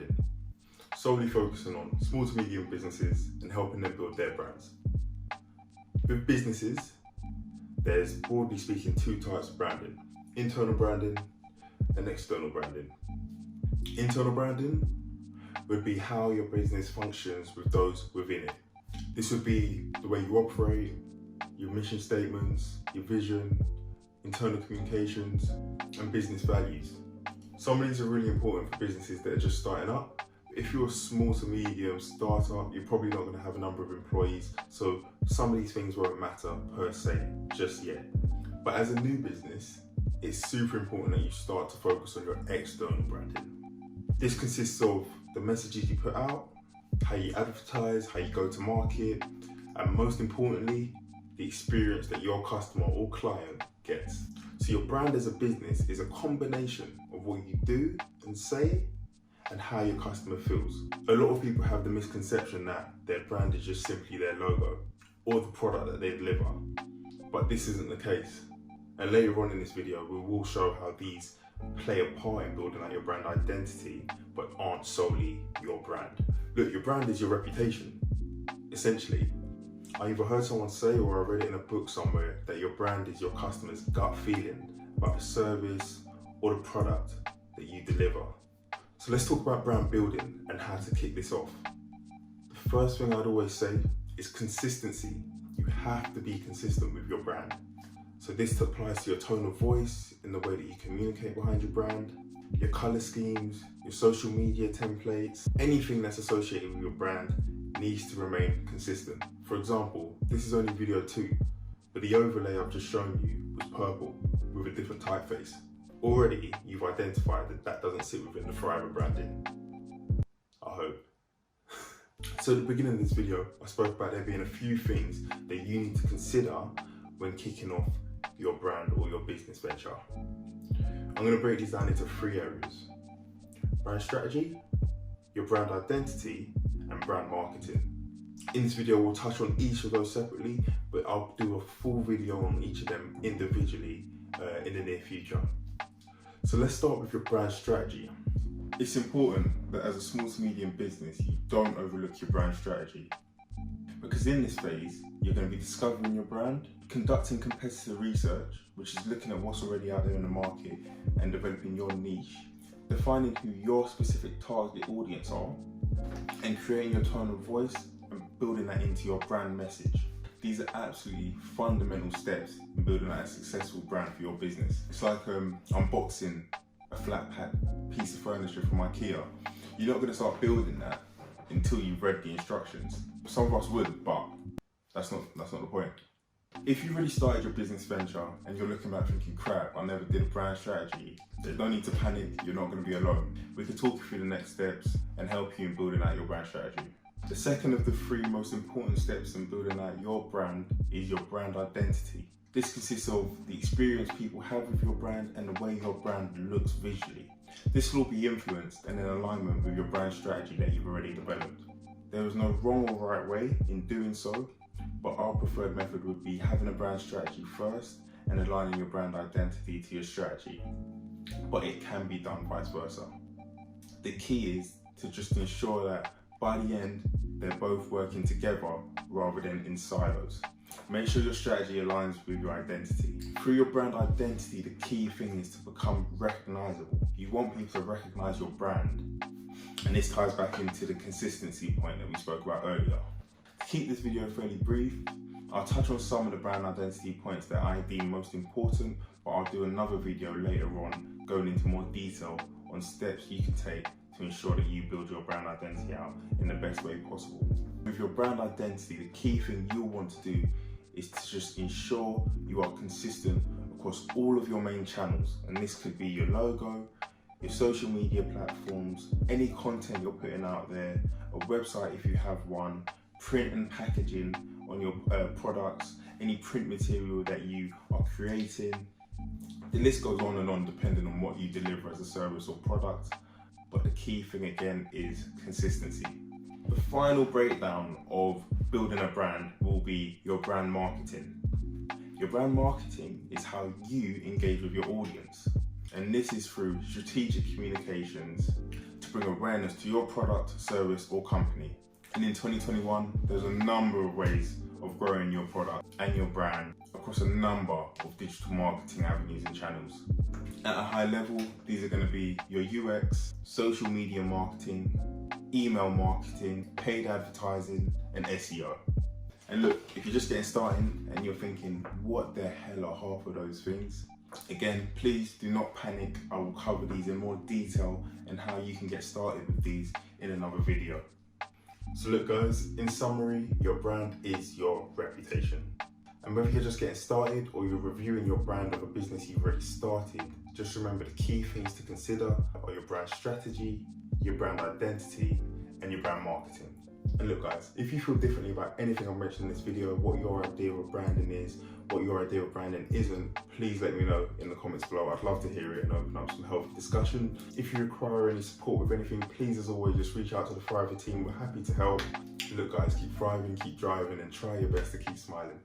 branding, solely focusing on small to medium businesses and helping them build their brands. With businesses, there's broadly speaking two types of branding: internal branding and external branding. Internal branding would be how your business functions with those within it. This would be the way you operate, your mission statements, your vision, internal communications, and business values. Some of these are really important for businesses that are just starting up. If you're a small to medium startup, you're probably not going to have a number of employees, so some of these things won't matter per se just yet. But as a new business, it's super important that you start to focus on your external branding. This consists of the messages you put out, how you advertise, how you go to market, and most importantly, the experience that your customer or client gets. So your brand as a business is a combination of what you do and say and how your customer feels. A lot of people have the misconception that their brand is just simply their logo or the product that they deliver, but this isn't the case. And later on in this video, we will show how these play a part in building out your brand identity, but aren't solely your brand. Look, your brand is your reputation, essentially. I either heard someone say or I read it in a book somewhere that your brand is your customer's gut feeling about the service or the product that you deliver. So let's talk about brand building and how to kick this off. The first thing I'd always say is consistency. You have to be consistent with your brand. So this applies to your tone of voice, in the way that you communicate behind your brand, your color schemes, your social media templates, anything that's associated with your brand needs to remain consistent. For example, this is only video 2, but the overlay I've just shown you was purple with a different typeface. Already, you've identified that that doesn't sit within the Thrivr branding. I hope. So at the beginning of this video, I spoke about there being a few things that you need to consider when kicking off your brand or your business venture. I'm going to break these down into 3 areas: brand strategy, your brand identity, and brand marketing. In this video, we'll touch on each of those separately, but I'll do a full video on each of them individually in the near future. So let's start with your brand strategy. It's important that as a small to medium business, you don't overlook your brand strategy, because in this phase, you're going to be discovering your brand, conducting competitor research, which is looking at what's already out there in the market and developing your niche, defining who your specific target audience are, and creating your tone of voice and building that into your brand message. These are absolutely fundamental steps in building out a successful brand for your business. It's like unboxing a flat pack piece of furniture from IKEA. You're not going to start building that until you've read the instructions. Some of us would, but that's not the point. If you really started your business venture and you're looking back thinking, crap, I never did a brand strategy, there's no need to panic, you're not going to be alone. We can talk you through the next steps and help you in building out your brand strategy. The second of the 3 most important steps in building out your brand is your brand identity. This consists of the experience people have with your brand and the way your brand looks visually. This will all be influenced and in alignment with your brand strategy that you've already developed. There is no wrong or right way in doing so, but our preferred method would be having a brand strategy first and aligning your brand identity to your strategy. But it can be done vice versa. The key is to just ensure that by the end, they're both working together rather than in silos. Make sure your strategy aligns with your identity. Through your brand identity, the key thing is to become recognizable. You want people to recognize your brand. And this ties back into the consistency point that we spoke about earlier. To keep this video fairly brief, I'll touch on some of the brand identity points that I deem most important, but I'll do another video later on going into more detail on steps you can take to ensure that you build your brand identity out in the best way possible. With your brand identity, the key thing you'll want to do is to just ensure you are consistent across all of your main channels. And this could be your logo, your social media platforms, any content you're putting out there, a website if you have one, print and packaging on your products, any print material that you are creating. The list goes on and on depending on what you deliver as a service or product. But the key thing again is consistency. The final breakdown of building a brand will be your brand marketing. Your brand marketing is how you engage with your audience. And this is through strategic communications to to bring awareness to your product, service or company. And in 2021, there's a number of ways of growing your product and your brand across a number of digital marketing avenues and channels. At a high level, these are going to be your UX, social media marketing, email marketing, paid advertising, and SEO. And look, if you're just getting started and you're thinking, what the hell are half of those things? Again, please do not panic. I will cover these in more detail and how you can get started with these in another video. So look guys, in summary, your brand is your reputation. And whether you're just getting started or you're reviewing your brand of a business you've already started, just remember the key things to consider are your brand strategy, your brand identity, and your brand marketing. And look guys, if you feel differently about anything I've mentioned in this video, what your idea of branding is, what your idea of branding isn't, please let me know in the comments below. I'd love to hear it and open up some healthy discussion. If you require any support with anything, please as always just reach out to the Thrivr team. We're happy to help. Look guys, keep thriving, keep driving, and try your best to keep smiling.